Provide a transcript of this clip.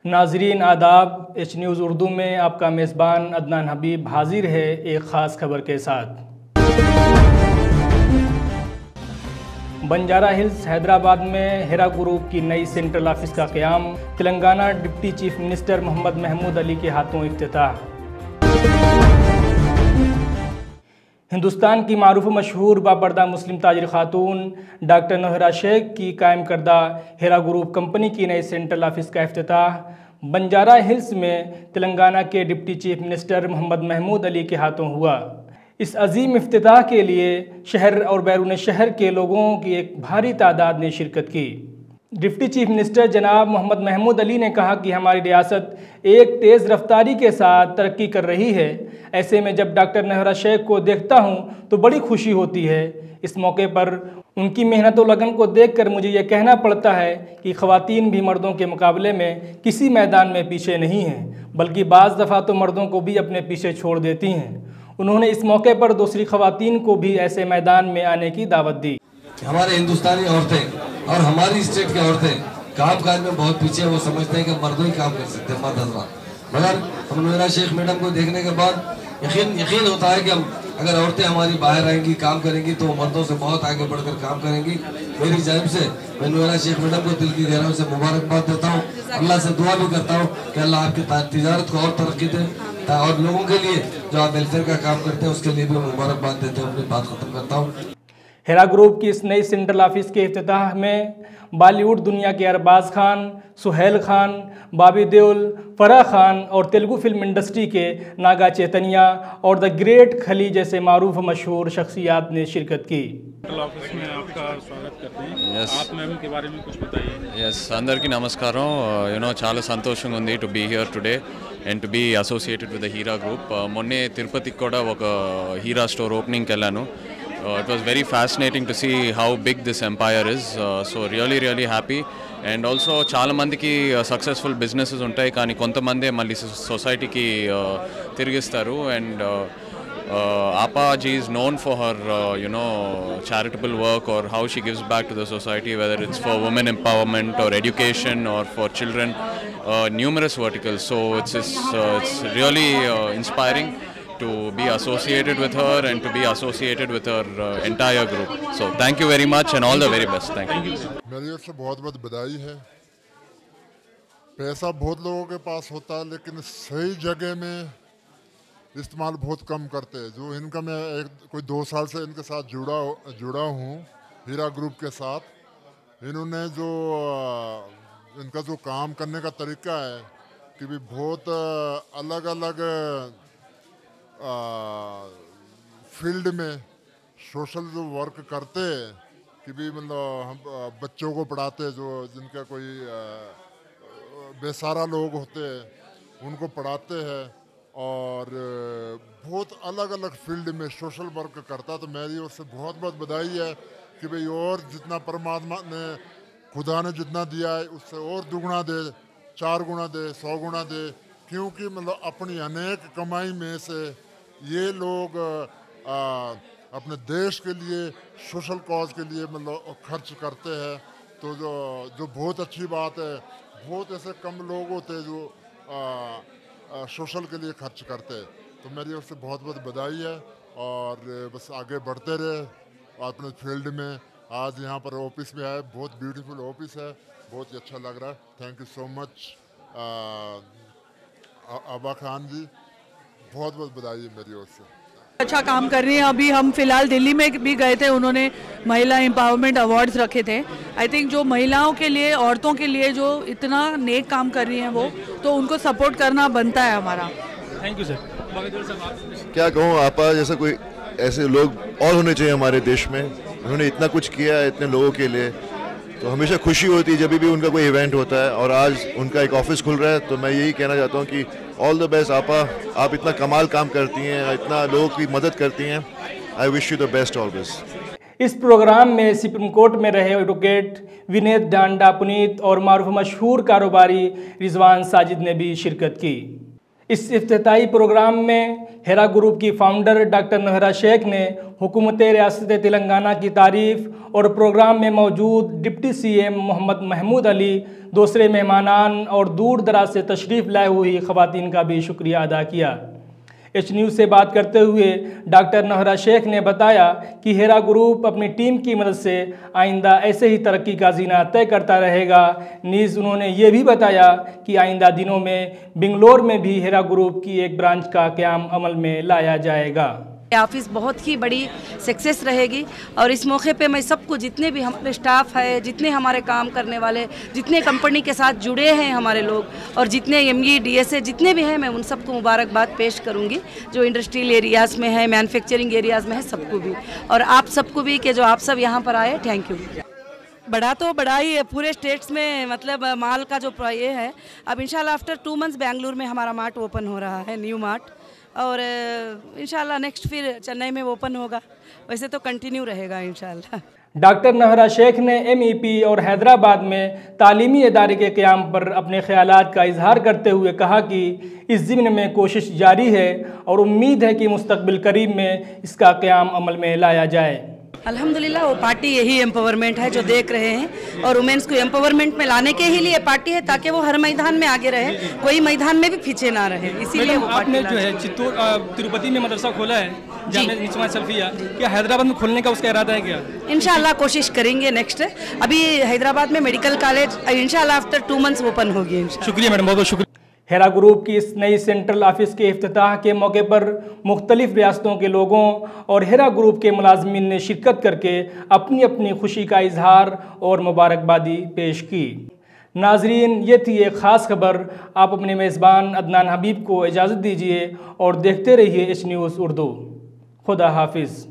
नाजरीन आदाब, H news Urdu में आपका मेज़बान अदनान हबीब हाजिर है एक ख़ास खबर के साथ। बंजारा हिल्स हैदराबाद में हिरा ग्रुप की नई सेंट्रल ऑफिस का क़याम, Telangana deputy chief minister Mohammed Mahmood Ali के हाथों इफ्तिताह। हिंदुस्तान की मारूफ मशहूर बापर्दा मुस्लिम ताजिर खातून डॉक्टर नोहरा शेख की कायम करदा हिरा ग्रुप कंपनी की नई सेंट्रल ऑफिस का इफ्तिताह बंजारा हिल्स में तेलंगाना के deputy chief minister Mohammed Mahmood Ali के हाथों हुआ। इस अजीम इफ्तिताह के लिए शहर और बैरून शहर के लोगों की एक भारी तादाद ने शिरकत की। डिप्टी चीफ मिनिस्टर जनाब मोहम्मद महमूद अली ने कहा कि हमारी रियासत एक तेज़ रफ्तारी के साथ तरक्की कर रही है। ऐसे में जब डॉक्टर नोहरा शेख को देखता हूं तो बड़ी खुशी होती है। इस मौके पर उनकी मेहनत और लगन को देखकर मुझे ये कहना पड़ता है कि ख़वातीन भी मर्दों के मुकाबले में किसी मैदान में पीछे नहीं हैं, बल्कि बाज़ दफ़ा तो मर्दों को भी अपने पीछे छोड़ देती हैं। उन्होंने इस मौके पर दूसरी ख़वातीन को भी ऐसे मैदान में आने की दावत दी। हमारे हिंदुस्तानी औरतें और हमारी स्टेट की औरतें काम काज में बहुत पीछे, वो समझते हैं कि मर्दों ही काम कर सकते हैं, मर्द हजरात। मगर हम नोहरा शेख मैडम को देखने के बाद यकीन होता है कि हम अगर औरतें हमारी बाहर आएंगी, काम करेंगी, तो मर्दों से बहुत आगे बढ़कर काम करेंगी। मेरी जानिब से मैं नोहरा शेख मैडम को दिल की गहराइयों से मुबारकबाद देता हूँ। अल्लाह से दुआ भी करता हूँ कि अल्लाह आपकी तिजारत को और तरक्की दे, और लोगों के लिए जो आप वेलफेयर का काम करते हैं उसके लिए भी मुबारकबाद देते हुए अपनी बात खत्म करता हूँ। हिरा ग्रुप की इस नई सेंट्रल ऑफिस के इफ्तिताह में बॉलीवुड दुनिया के अरबाज खान, सुहेल खान, बॉबी देओल, फराह खान और तेलुगु फिल्म इंडस्ट्री के नागा चैतन्या और द ग्रेट खली जैसे मारूफ मशहूर शख्सियात ने शिरकत की। सेंट्रल ऑफिस में आपका स्वागत करते हैं। आप मैम के बारे में कुछ बताइए। అందరికీ నమస్కారం. చాలా సంతోషంగా ఉంది to be here today and to be associated with the Heera group. మొన్నే తిరుపతికి కూడా ఒక హీరా స్టోర్ ఓపెనింగ్కి వెళ్ళాను. It was very fascinating to see how big this empire is. So really happy. And also చాలా మందికి సక్సెస్ఫుల్ బిజినెసెస్ ఉంటాయి, కానీ కొంతమందే మళ్ళీ సొసైటీకి తిరిగిస్తారు. And Apa ji is known for her charitable work or how she gives back to the society, whether it's for women empowerment or education or for children, numerous verticals. So it's really inspiring to be associated with her and to be associated with her entire group. So thank you very much and all the very best. Thank you. मेरी ओर से बहुत बहुत बधाई है। पैसा बहुत लोगों के पास होता है, लेकिन सही जगह में इस्तेमाल बहुत कम करते हैं। जो इनका मैं कोई 2 साल से इनके साथ जुड़ा हूँ हीरा ग्रुप के साथ। इन्होंने जो इनका जो काम करने का तरीका है कि भी बहुत अलग अलग फील्ड में सोशल जो वर्क करते हैं कि भी मतलब हम बच्चों को पढ़ाते हैं, जो जिनका कोई बेसहारा लोग होते हैं उनको पढ़ाते हैं, और बहुत अलग अलग फील्ड में सोशल वर्क करता। तो मेरी ओर से बहुत बहुत बधाई है कि भाई और जितना परमात्मा ने खुदा ने जितना दिया है उससे और दुगुना दे, 4 गुना दे, 100 गुना दे, क्योंकि मतलब अपनी अनेक कमाई में से ये लोग अपने देश के लिए सोशल कॉज के लिए मतलब खर्च करते हैं। तो जो बहुत अच्छी बात है। बहुत ऐसे कम लोग होते हैं जो सोशल के लिए खर्च करते हैं। तो मेरी ओर से बहुत बहुत बधाई है, और बस आगे बढ़ते रहे अपने फील्ड में। आज यहाँ पर ऑफिस में आए, बहुत ब्यूटीफुल ऑफिस है, बहुत ही अच्छा लग रहा है। थैंक यू सो मच आबा खान जी, बहुत बहुत बधाई है मेरी ओर से। अच्छा काम कर रही हैं। अभी हम फिलहाल दिल्ली में भी गए थे, उन्होंने महिला एम्पावरमेंट अवार्ड्स रखे थे। आई थिंक जो महिलाओं के लिए, औरतों के लिए जो इतना नेक काम कर रही हैं वो, तो उनको सपोर्ट करना बनता है हमारा। Thank you sir. क्या कहूँ, आपा जैसा कोई ऐसे लोग और होने चाहिए हमारे देश में। उन्होंने इतना कुछ किया है इतने लोगों के लिए, तो हमेशा खुशी होती है जब भी उनका कोई इवेंट होता है। और आज उनका एक ऑफिस खुल रहा है, तो मैं यही कहना चाहता हूँ कि ऑल द बेस्ट आपा। आप इतना कमाल काम करती हैं, इतना लोगों की मदद करती हैं। I wish you the best always. इस प्रोग्राम में सुप्रीम कोर्ट में रहे एडवोकेट विनीत डांडा पुनीत और मारूफ मशहूर कारोबारी रिजवान साजिद ने भी शिरकत की। इस इफ्तिताई प्रोग्राम में हेरा ग्रुप की फाउंडर डॉक्टर नोहरा शेख ने हुकूमत रियासत तेलंगाना की तारीफ और प्रोग्राम में मौजूद डिप्टी सीएम मोहम्मद महमूद अली, दूसरे मेहमानान और दूर दराज से तशरीफ़ लाए हुई ख़वातीन का भी शुक्रिया अदा किया। एच न्यूज़ से बात करते हुए डॉक्टर नोहरा शेख ने बताया कि हेरा ग्रुप अपनी टीम की मदद से आइंदा ऐसे ही तरक्की का जीना तय करता रहेगा। नीज़ उन्होंने ये भी बताया कि आइंदा दिनों में बेंगलोर में भी हेरा ग्रुप की एक ब्रांच का क़याम अमल में लाया जाएगा। ऑफिस बहुत ही बड़ी सक्सेस रहेगी और इस मौके पे मैं सबको, जितने भी हमारे स्टाफ है, जितने हमारे काम करने वाले, जितने कंपनी के साथ जुड़े हैं हमारे लोग और जितने एमई डीएसए जितने भी हैं, मैं उन सबको मुबारकबाद पेश करूंगी जो इंडस्ट्रियल एरियाज़ में है, मैन्युफैक्चरिंग एरियाज़ में है, सबको भी, और आप सबको भी कि जो आप सब यहाँ पर आए, थैंक यू। बड़ा तो बड़ा ही है पूरे स्टेट्स में, मतलब माल का जो ये है। अब इंशाल्लाह आफ्टर 2 मंथ्स बेंगलुरु में हमारा मार्ट ओपन हो रहा है, न्यू मार्ट, और इंशाल्लाह नेक्स्ट फिर चेन्नई में ओपन होगा। वैसे तो कंटिन्यू रहेगा इंशाल्लाह। डॉक्टर नोहरा शेख ने एमईपी और हैदराबाद में तालीमी इदारे के क़याम पर अपने ख्यालात का इजहार करते हुए कहा कि इस ज़िम्न में कोशिश जारी है और उम्मीद है कि मुस्तक़बिल करीब में इसका क़याम अमल में लाया जाए। अल्हम्दुलिल्लाह वो पार्टी यही एम्पावरमेंट है जो देख रहे हैं, और वुमेन्स को एम्पावरमेंट में लाने के ही लिए पार्टी है, ताकि वो हर मैदान में आगे रहे, कोई मैदान में भी पीछे ना रहे, इसीलिए वो आपने जो है चित्तूर तिरुपति में मदरसा खोला है, जामिया निस्वां सल्फिया, क्या हैदराबाद में खोलने का उसका इरादा है क्या? इंशाल्लाह कोशिश करेंगे नेक्स्ट। अभी हैदराबाद में मेडिकल कॉलेज इंशाल्लाह आफ्टर 2 मंथ्स ओपन होगी। शुक्रिया मैडम, बहुत बहुत शुक्रिया। हेरा ग्रुप की इस नई सेंट्रल ऑफिस के इफ्तिताह के मौके पर मुख्तलिफ रियासतों के लोगों और हेरा ग्रुप के मुलाजमीन ने शिरकत करके अपनी अपनी खुशी का इजहार और मुबारकबादी पेश की। नाजरीन, ये थी एक ख़ास खबर। आप अपने मेज़बान अदनान हबीब को इजाज़त दीजिए और देखते रहिए एच न्यूज़ उर्दू। खुदा हाफिज़।